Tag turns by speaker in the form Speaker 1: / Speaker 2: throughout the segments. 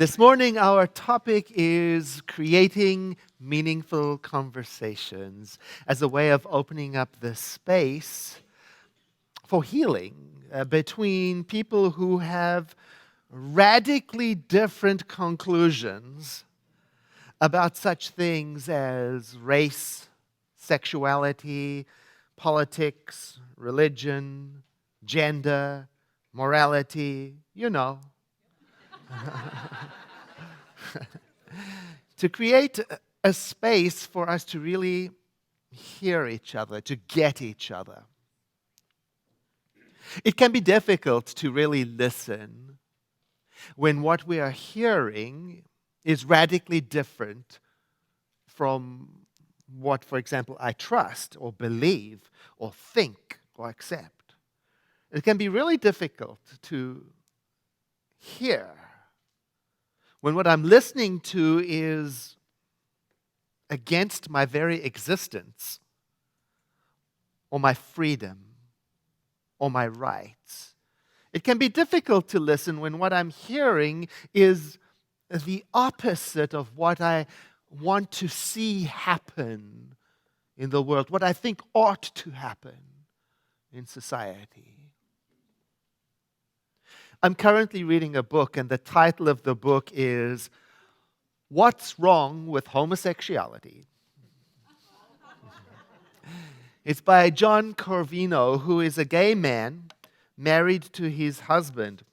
Speaker 1: This morning, our topic is creating meaningful conversations as a way of opening up the space for healing between people who have radically different conclusions about such things as race, sexuality, politics, religion, gender, morality, you know. To create a space for us to really hear each other, to get each other. It can be difficult to really listen when what we are hearing is radically different from what, for example, I trust or believe or think or accept. It can be really difficult to hear when what I'm listening to is against my very existence or my freedom or my rights. It can be difficult to listen when what I'm hearing is the opposite of what I want to see happen in the world, what I think ought to happen in society. I'm currently reading a book, and the title of the book is What's Wrong with Homosexuality? It's by John Corvino, who is a gay man married to his husband.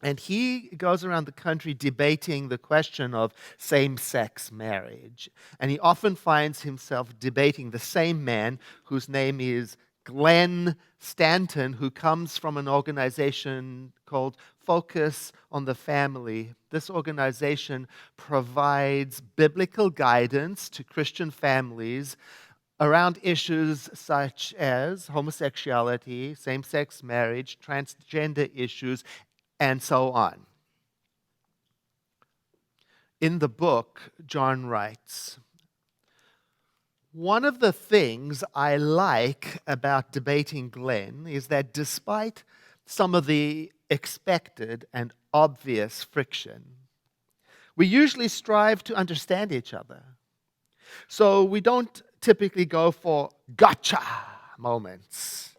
Speaker 1: And he goes around the country debating the question of same-sex marriage. And he often finds himself debating the same man whose name is Glenn Stanton, who comes from an organization called Focus on the Family. This organization provides biblical guidance to Christian families around issues such as homosexuality, same-sex marriage, transgender issues, and so on. In the book, John writes, one of the things I like about debating Glenn is that despite some of the expected and obvious friction, we usually strive to understand each other. So we don't typically go for gotcha moments,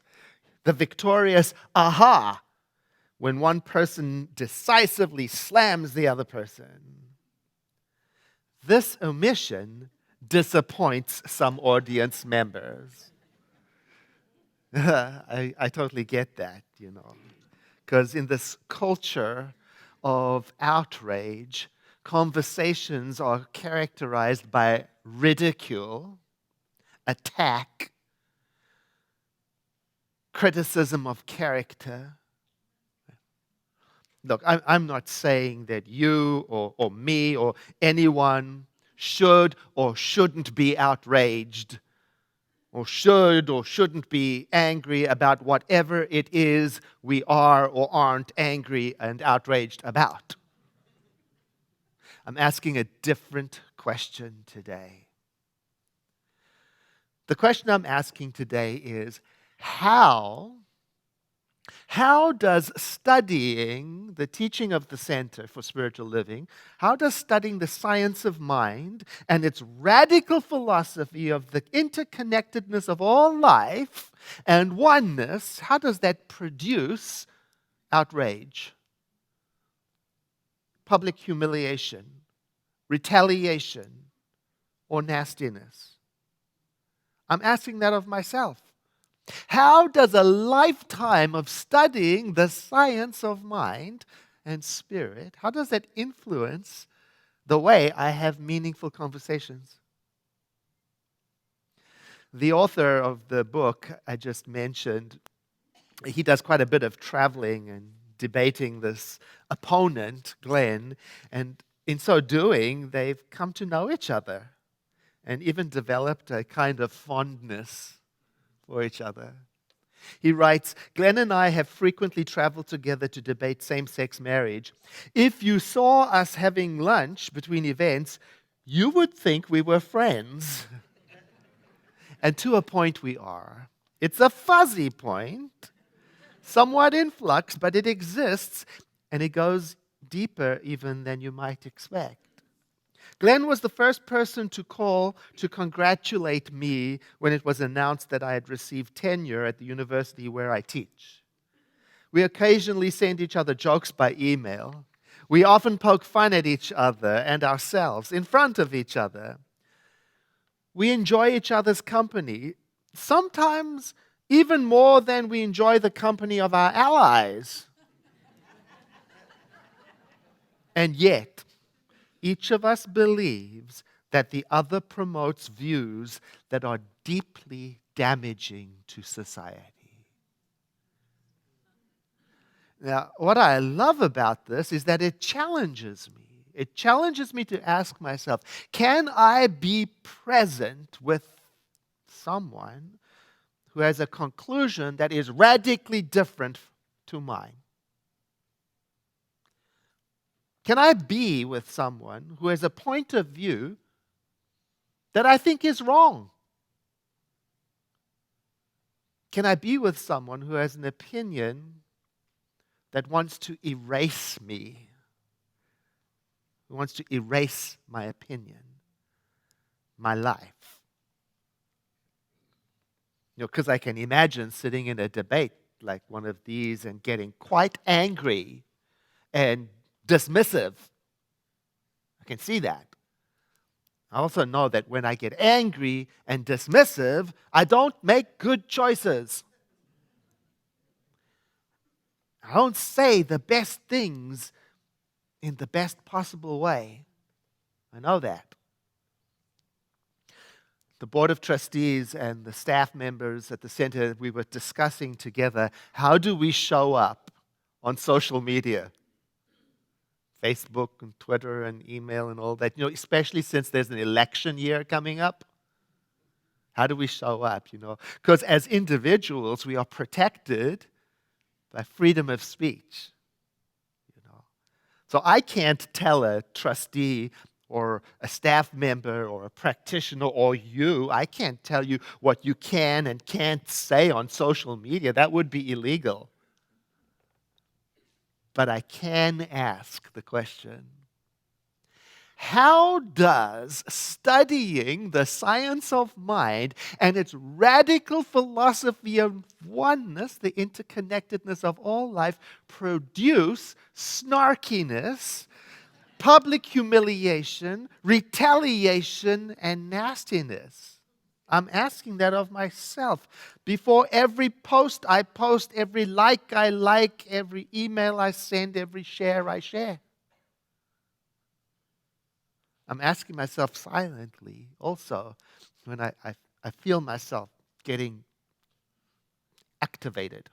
Speaker 1: the victorious aha when one person decisively slams the other person. This omission disappoints some audience members. I totally get that, because in this culture of outrage, conversations are characterized by ridicule, attack, criticism of character. Look, I'm not saying that you or me or anyone should or shouldn't be outraged or should or shouldn't be angry about whatever it is we are or aren't angry and outraged about. I'm asking a different question today. The question I'm asking today is, how does studying the teaching of the Center for Spiritual Living, how does studying the science of mind and its radical philosophy of the interconnectedness of all life and oneness, how does that produce outrage, public humiliation, retaliation, or nastiness? I'm asking that of myself. How does a lifetime of studying the science of mind and spirit, how does that influence the way I have meaningful conversations? The author of the book I just mentioned, he does quite a bit of traveling and debating this opponent, Glenn, and in so doing, they've come to know each other and even developed a kind of fondness for each other. He writes, Glenn and I have frequently traveled together to debate same-sex marriage. If you saw us having lunch between events, you would think we were friends. And to a point we are. It's a fuzzy point, somewhat in flux, but it exists, and it goes deeper even than you might expect. Glenn was the first person to call to congratulate me when it was announced that I had received tenure at the university where I teach. We occasionally send each other jokes by email. We often poke fun at each other and ourselves in front of each other. We enjoy each other's company, sometimes even more than we enjoy the company of our allies. And yet, each of us believes that the other promotes views that are deeply damaging to society. Now, what I love about this is that it challenges me. It challenges me to ask myself, can I be present with someone who has a conclusion that is radically different to mine? Can I be with someone who has a point of view that I think is wrong? Can I be with someone who has an opinion that wants to erase me, who wants to erase my opinion, my life? Because I can imagine sitting in a debate like one of these and getting quite angry and dismissive. I can see that. I also know that when I get angry and dismissive, I don't make good choices. I don't say the best things in the best possible way. I know that. The board of trustees and the staff members at the center, we were discussing together, how do we show up on social media? Facebook and Twitter and email and all that, especially since there's an election year coming up. How do we show up, Because as individuals, we are protected by freedom of speech, So I can't tell a trustee or a staff member or a practitioner or you, I can't tell you what you can and can't say on social media. That would be illegal. But I can ask the question, how does studying the science of mind and its radical philosophy of oneness, the interconnectedness of all life, produce snarkiness, public humiliation, retaliation, and nastiness? I'm asking that of myself. Before every post I post, every like I like, every email I send, every share I share. I'm asking myself silently also when I feel myself getting activated.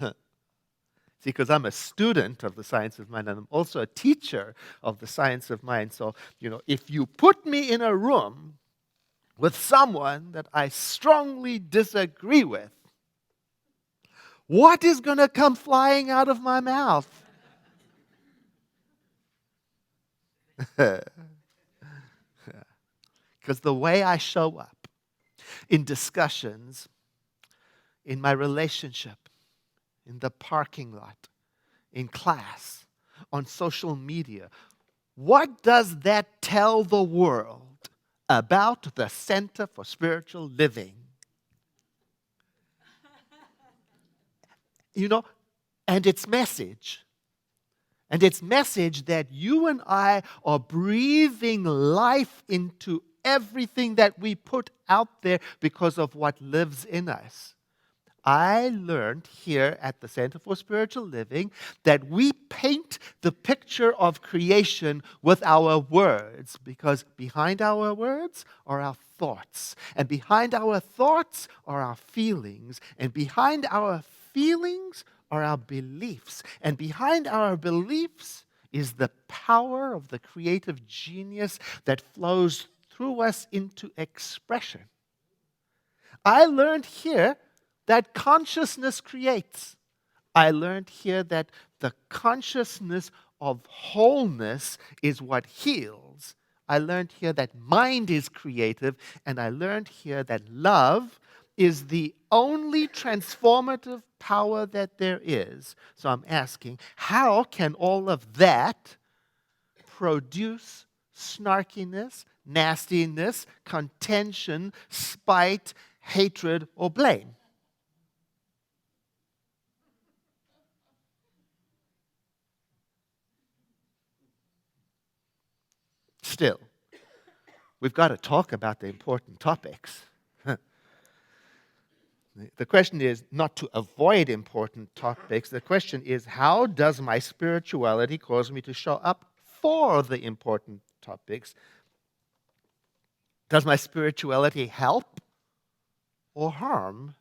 Speaker 1: See, because I'm a student of the science of mind and I'm also a teacher of the science of mind. So, if you put me in a room with someone that I strongly disagree with, what is going to come flying out of my mouth? Because the way I show up in discussions, in my relationship, in the parking lot, in class, on social media, what does that tell the world about the Center for Spiritual Living? And its message. And its message that you and I are breathing life into everything that we put out there because of what lives in us. I learned here at the Center for Spiritual Living that we paint the picture of creation with our words, because behind our words are our thoughts, and behind our thoughts are our feelings, and behind our feelings are our beliefs, and behind our beliefs is the power of the creative genius that flows through us into expression. I learned here that consciousness creates. I learned here that the consciousness of wholeness is what heals. I learned here that mind is creative, and I learned here that love is the only transformative power that there is. So I'm asking, how can all of that produce snarkiness, nastiness, contention, spite, hatred, or blame? Still, we've got to talk about the important topics. The question is not to avoid important topics. The question is, how does my spirituality cause me to show up for the important topics? Does my spirituality help or harm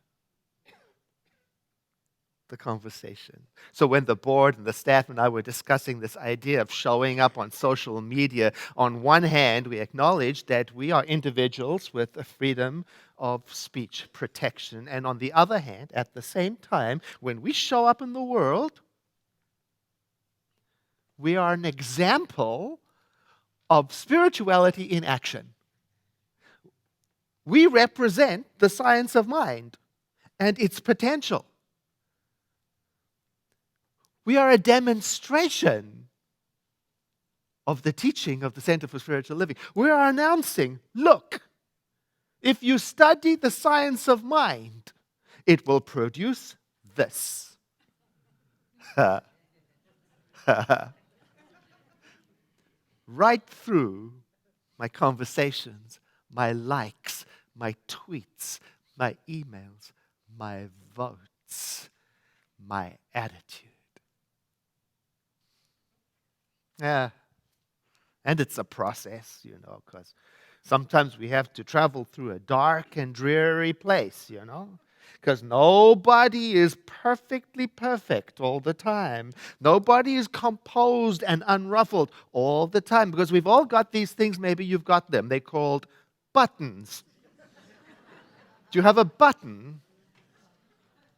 Speaker 1: the conversation? So when the board and the staff and I were discussing this idea of showing up on social media, on one hand, we acknowledge that we are individuals with a freedom of speech protection. And on the other hand, at the same time, when we show up in the world, we are an example of spirituality in action. We represent the science of mind and its potential. We are a demonstration of the teaching of the Center for Spiritual Living. We are announcing, look, if you study the science of mind, it will produce this. Right through my conversations, my likes, my tweets, my emails, my votes, my attitude. Yeah. And it's a process, because sometimes we have to travel through a dark and dreary place, because nobody is perfectly perfect all the time. Nobody is composed and unruffled all the time, because we've all got these things. Maybe you've got them. They're called buttons. Do you have a button?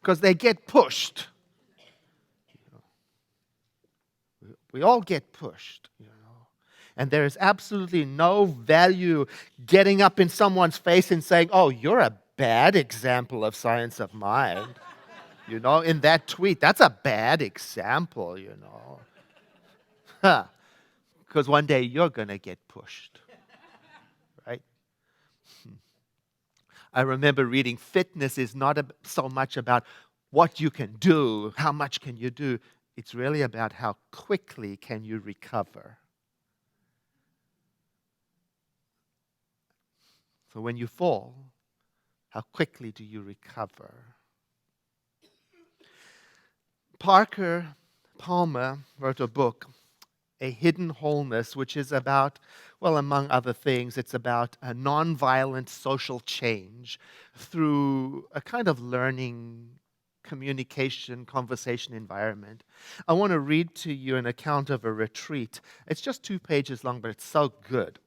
Speaker 1: Because they get pushed. We all get pushed, And there is absolutely no value getting up in someone's face and saying, oh, you're a bad example of science of mind. In that tweet, that's a bad example, Because one day you're going to get pushed, right? I remember reading fitness is not so much about what you can do, how much can you do. It's really about how quickly can you recover. So when you fall, how quickly do you recover? Parker Palmer wrote a book, A Hidden Wholeness, which is about, well, among other things, it's about a nonviolent social change through a kind of learning, communication, conversation environment. I want to read to you an account of a retreat. It's just 2 pages long, but it's so good.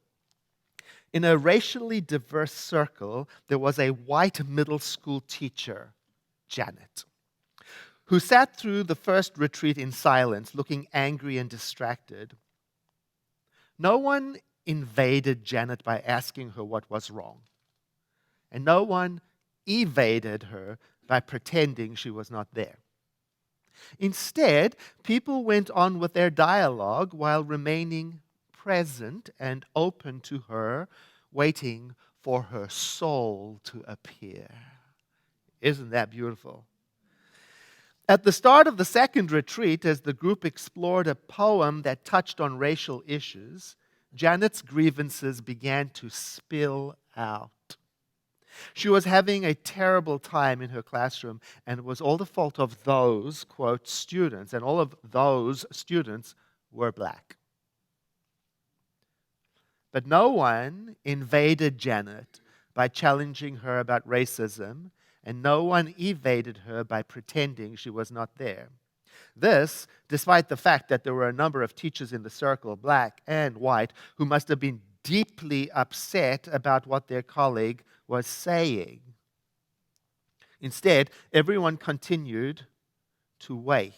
Speaker 1: In a racially diverse circle, there was a white middle school teacher, Janet, who sat through the first retreat in silence, looking angry and distracted. No one invaded Janet by asking her what was wrong, and no one evaded her by pretending she was not there. Instead, people went on with their dialogue while remaining present and open to her, waiting for her soul to appear. Isn't that beautiful? At the start of the second retreat, as the group explored a poem that touched on racial issues, Janet's grievances began to spill out. She was having a terrible time in her classroom, and it was all the fault of those, quote, students, and all of those students were black. But no one invaded Janet by challenging her about racism, and no one evaded her by pretending she was not there. This, despite the fact that there were a number of teachers in the circle, black and white, who must have been deeply upset about what their colleague was saying. Instead, everyone continued to wait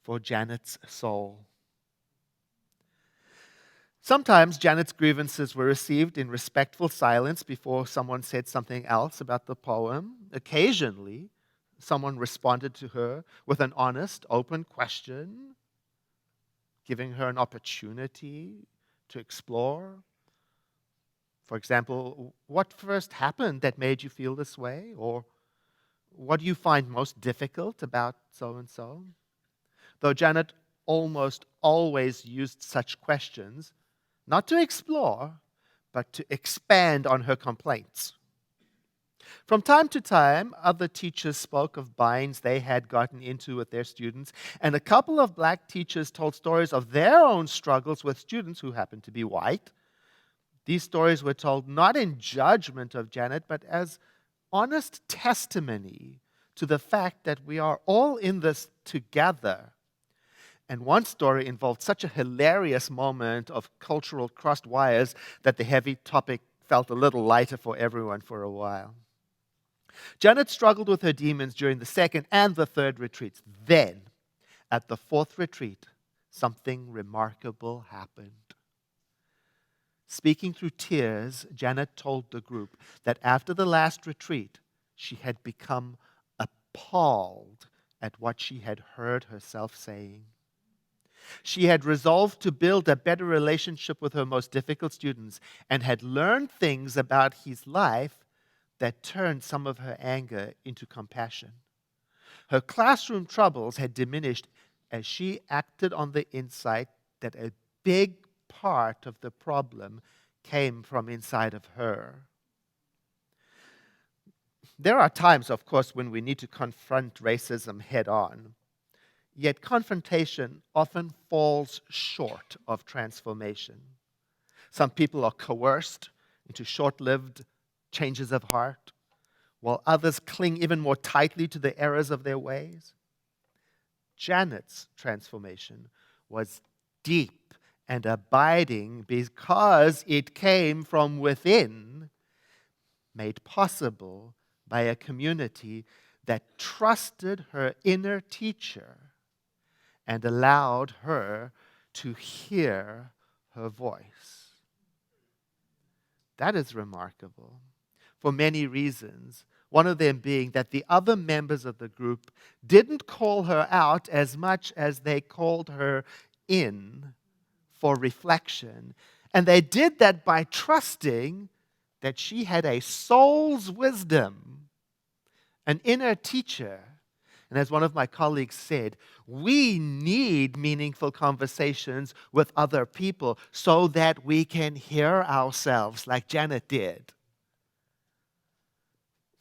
Speaker 1: for Janet's soul. Sometimes Janet's grievances were received in respectful silence before someone said something else about the poem. Occasionally, someone responded to her with an honest, open question, giving her an opportunity to explore. For example, what first happened that made you feel this way? Or what do you find most difficult about so and so? Though Janet almost always used such questions, not to explore, but to expand on her complaints. From time to time, other teachers spoke of binds they had gotten into with their students, and a couple of black teachers told stories of their own struggles with students who happened to be white. These stories were told not in judgment of Janet, but as honest testimony to the fact that we are all in this together. And one story involved such a hilarious moment of cultural crossed wires that the heavy topic felt a little lighter for everyone for a while. Janet struggled with her demons during the second and the third retreats. Then, at the fourth retreat, something remarkable happened. Speaking through tears, Janet told the group that after the last retreat, she had become appalled at what she had heard herself saying. She had resolved to build a better relationship with her most difficult students and had learned things about his life that turned some of her anger into compassion. Her classroom troubles had diminished as she acted on the insight that a big part of the problem came from inside of her. There are times, of course, when we need to confront racism head on. Yet confrontation often falls short of transformation. Some people are coerced into short-lived changes of heart, while others cling even more tightly to the errors of their ways. Janet's transformation was deep and abiding because it came from within, made possible by a community that trusted her inner teacher and allowed her to hear her voice. That is remarkable for many reasons, one of them being that the other members of the group didn't call her out as much as they called her in for reflection. And they did that by trusting that she had a soul's wisdom, an inner teacher. And as one of my colleagues said, we need meaningful conversations with other people so that we can hear ourselves like Janet did.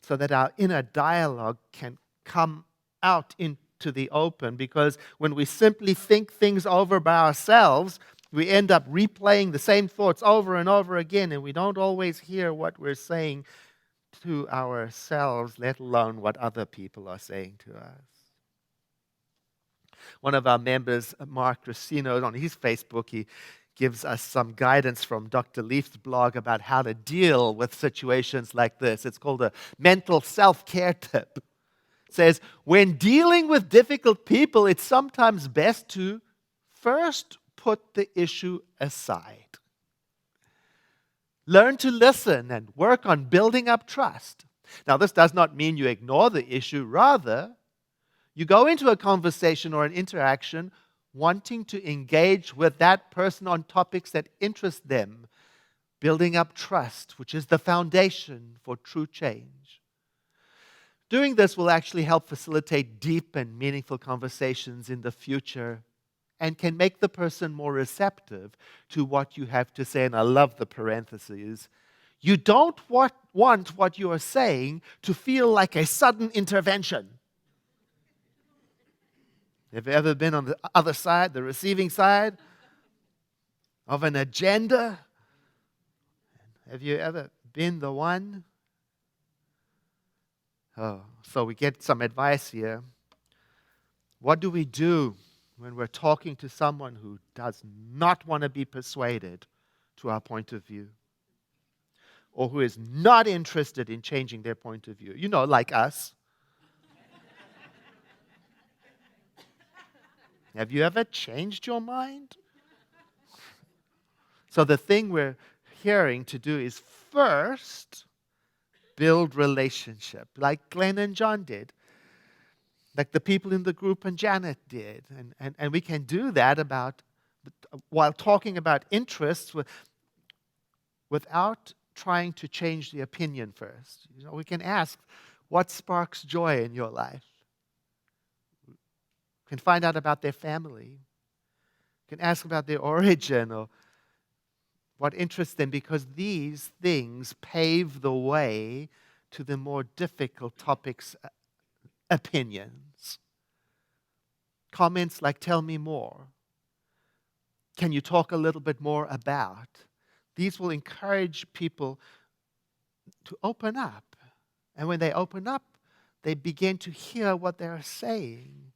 Speaker 1: So that our inner dialogue can come out into the open. Because when we simply think things over by ourselves, we end up replaying the same thoughts over and over again, and we don't always hear what we're saying to ourselves, let alone what other people are saying to us. One of our members, Mark Racino, on his Facebook, he gives us some guidance from Dr. Leaf's blog about how to deal with situations like this. It's called a mental self-care tip. It says, when dealing with difficult people, it's sometimes best to first put the issue aside. Learn to listen and work on building up trust. Now, this does not mean you ignore the issue. Rather, you go into a conversation or an interaction wanting to engage with that person on topics that interest them, building up trust, which is the foundation for true change. Doing this will actually help facilitate deep and meaningful conversations in the future and can make the person more receptive to what you have to say. And I love the parentheses. You don't want what you are saying to feel like a sudden intervention. Have you ever been on the other side, the receiving side of an agenda? Have you ever been the one? Oh, so we get some advice here. What do we do when we're talking to someone who does not want to be persuaded to our point of view? Or who is not interested in changing their point of view? You know, like us. Have you ever changed your mind? So the thing we're hearing to do is first build relationship, like Glenn and John did, like the people in the group and Janet did. And we can do that while talking about interests without trying to change the opinion first. We can ask, what sparks joy in your life? We can find out about their family. We can ask about their origin or what interests them, because these things pave the way to the more difficult topics, opinions. Comments like, tell me more. Can you talk a little bit more about? These will encourage people to open up. And when they open up, they begin to hear what they're saying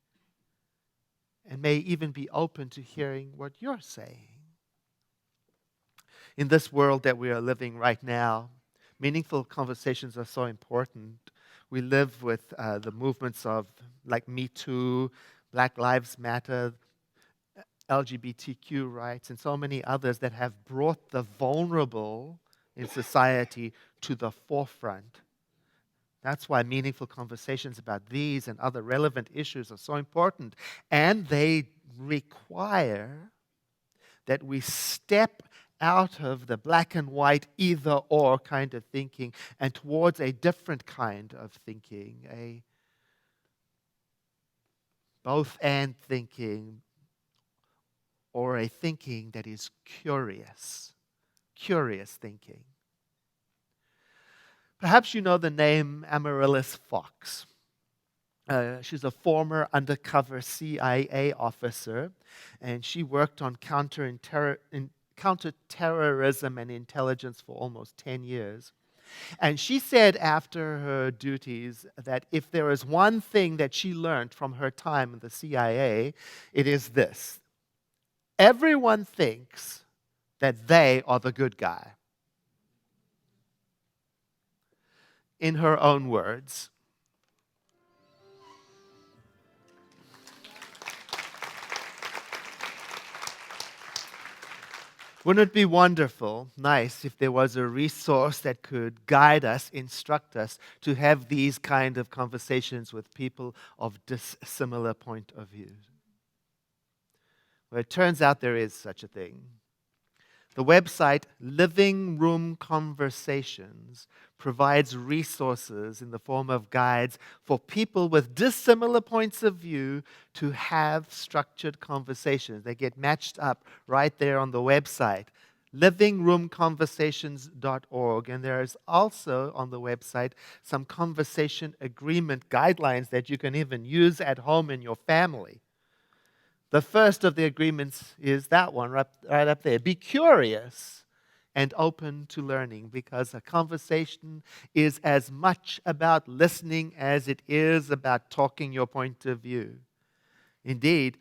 Speaker 1: and may even be open to hearing what you're saying. In this world that we are living right now, meaningful conversations are so important. We live with the movements of like Me Too, Black Lives Matter, LGBTQ rights, and so many others that have brought the vulnerable in society to the forefront. That's why meaningful conversations about these and other relevant issues are so important. And they require that we step out of the black and white either or kind of thinking and towards a different kind of thinking, a both and thinking, or a thinking that is curious thinking. Perhaps you know the name Amaryllis Fox. She's a former undercover CIA officer, and she worked on counterterrorism and intelligence for almost 10 years. And she said after her duties that if there is one thing that she learned from her time in the CIA, it is this: everyone thinks that they are the good guy. In her own words, wouldn't it be wonderful, nice, if there was a resource that could guide us, instruct us to have these kind of conversations with people of dissimilar point of view? Well, it turns out there is such a thing. The website Living Room Conversations provides resources in the form of guides for people with dissimilar points of view to have structured conversations. They get matched up right there on the website, livingroomconversations.org. And there is also on the website some conversation agreement guidelines that you can even use at home in your family. The first of the agreements is that one right up there. Be curious and open to learning, because a conversation is as much about listening as it is about talking your point of view. Indeed,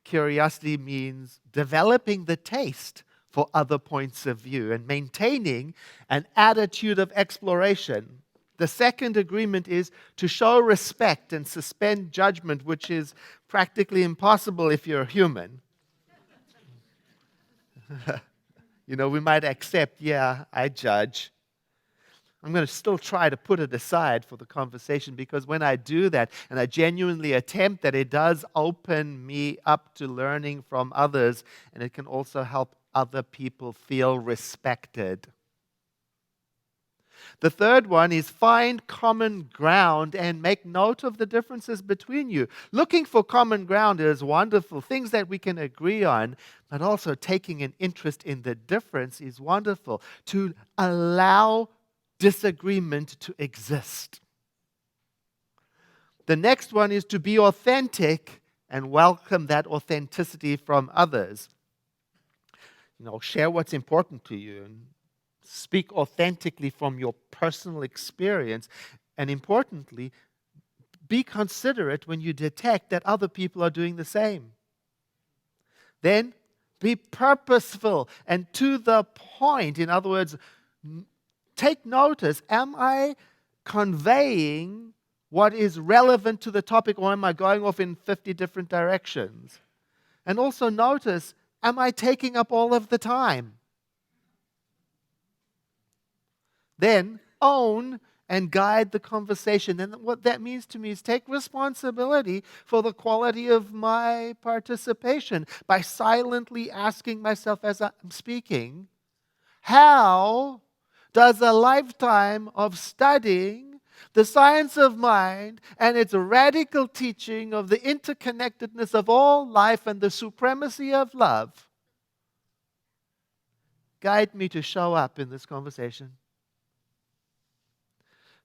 Speaker 1: curiosity means developing the taste for other points of view and maintaining an attitude of exploration. The second agreement is to show respect and suspend judgment, which is practically impossible if you're human. We might accept, yeah, I judge. I'm going to still try to put it aside for the conversation, because when I do that and I genuinely attempt that, it does open me up to learning from others, and it can also help other people feel respected. The third one is find common ground and make note of the differences between you. Looking for common ground is wonderful, things that we can agree on, but also taking an interest in the difference is wonderful, to allow disagreement to exist. The next one is to be authentic and welcome that authenticity from others. Share what's important to you and speak authentically from your personal experience. And importantly, be considerate when you detect that other people are doing the same. Then be purposeful and to the point. In other words, take notice. Am I conveying what is relevant to the topic, or am I going off in 50 different directions? And also notice, am I taking up all of the time? Then own and guide the conversation. And what that means to me is take responsibility for the quality of my participation by silently asking myself as I'm speaking, how does a lifetime of studying the science of mind and its radical teaching of the interconnectedness of all life and the supremacy of love guide me to show up in this conversation?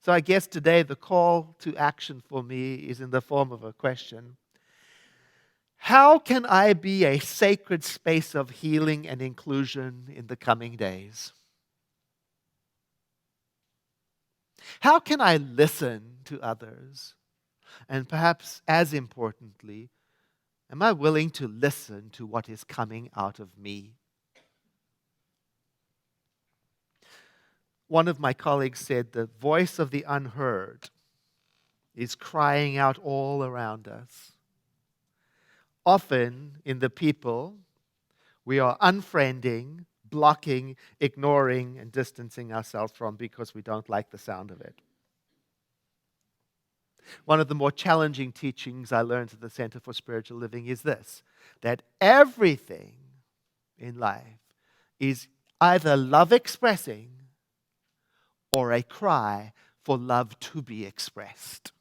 Speaker 1: So I guess today the call to action for me is in the form of a question. How can I be a sacred space of healing and inclusion in the coming days? How can I listen to others? And perhaps as importantly, am I willing to listen to what is coming out of me? One of my colleagues said the voice of the unheard is crying out all around us. Often in the people we are unfriending, blocking, ignoring, and distancing ourselves from because we don't like the sound of it. One of the more challenging teachings I learned at the Center for Spiritual Living is this, that everything in life is either love expressing or a cry for love to be expressed.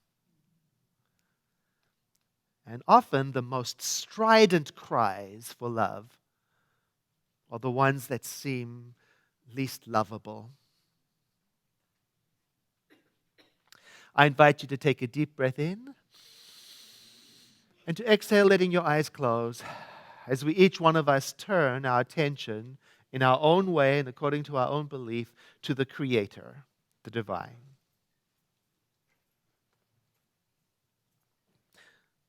Speaker 1: And often the most strident cries for love are the ones that seem least lovable. I invite you to take a deep breath in and to exhale, letting your eyes close, as we each one of us turn our attention in our own way and according to our own belief to the Creator, the divine.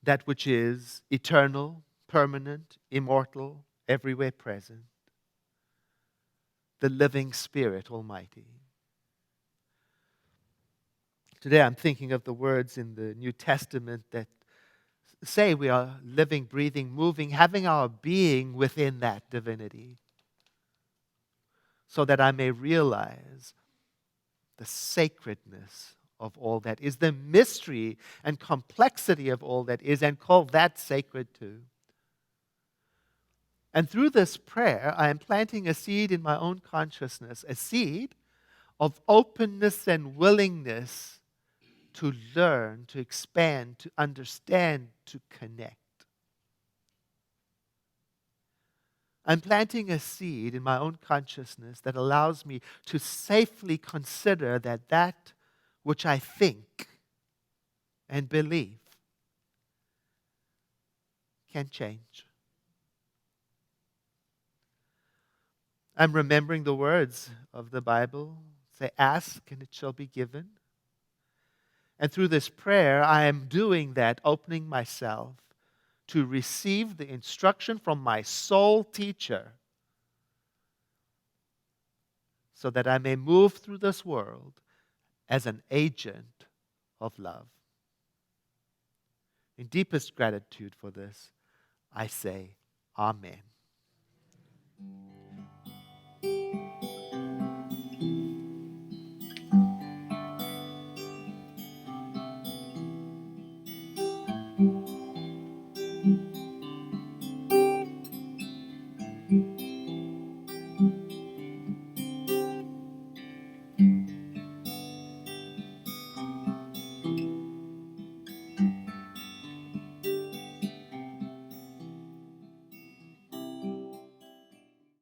Speaker 1: That which is eternal, permanent, immortal, everywhere present. The living Spirit Almighty. Today I'm thinking of the words in the New Testament that say we are living, breathing, moving, having our being within that divinity, so that I may realize the sacredness of all that is, the mystery and complexity of all that is, and call that sacred too. And through this prayer, I am planting a seed in my own consciousness, a seed of openness and willingness to learn, to expand, to understand, to connect. I'm planting a seed in my own consciousness that allows me to safely consider that that which I think and believe can change. I'm remembering the words of the Bible. Say, ask and it shall be given. And through this prayer, I am doing that, opening myself to receive the instruction from my soul teacher so that I may move through this world as an agent of love. In deepest gratitude for this, I say, Amen.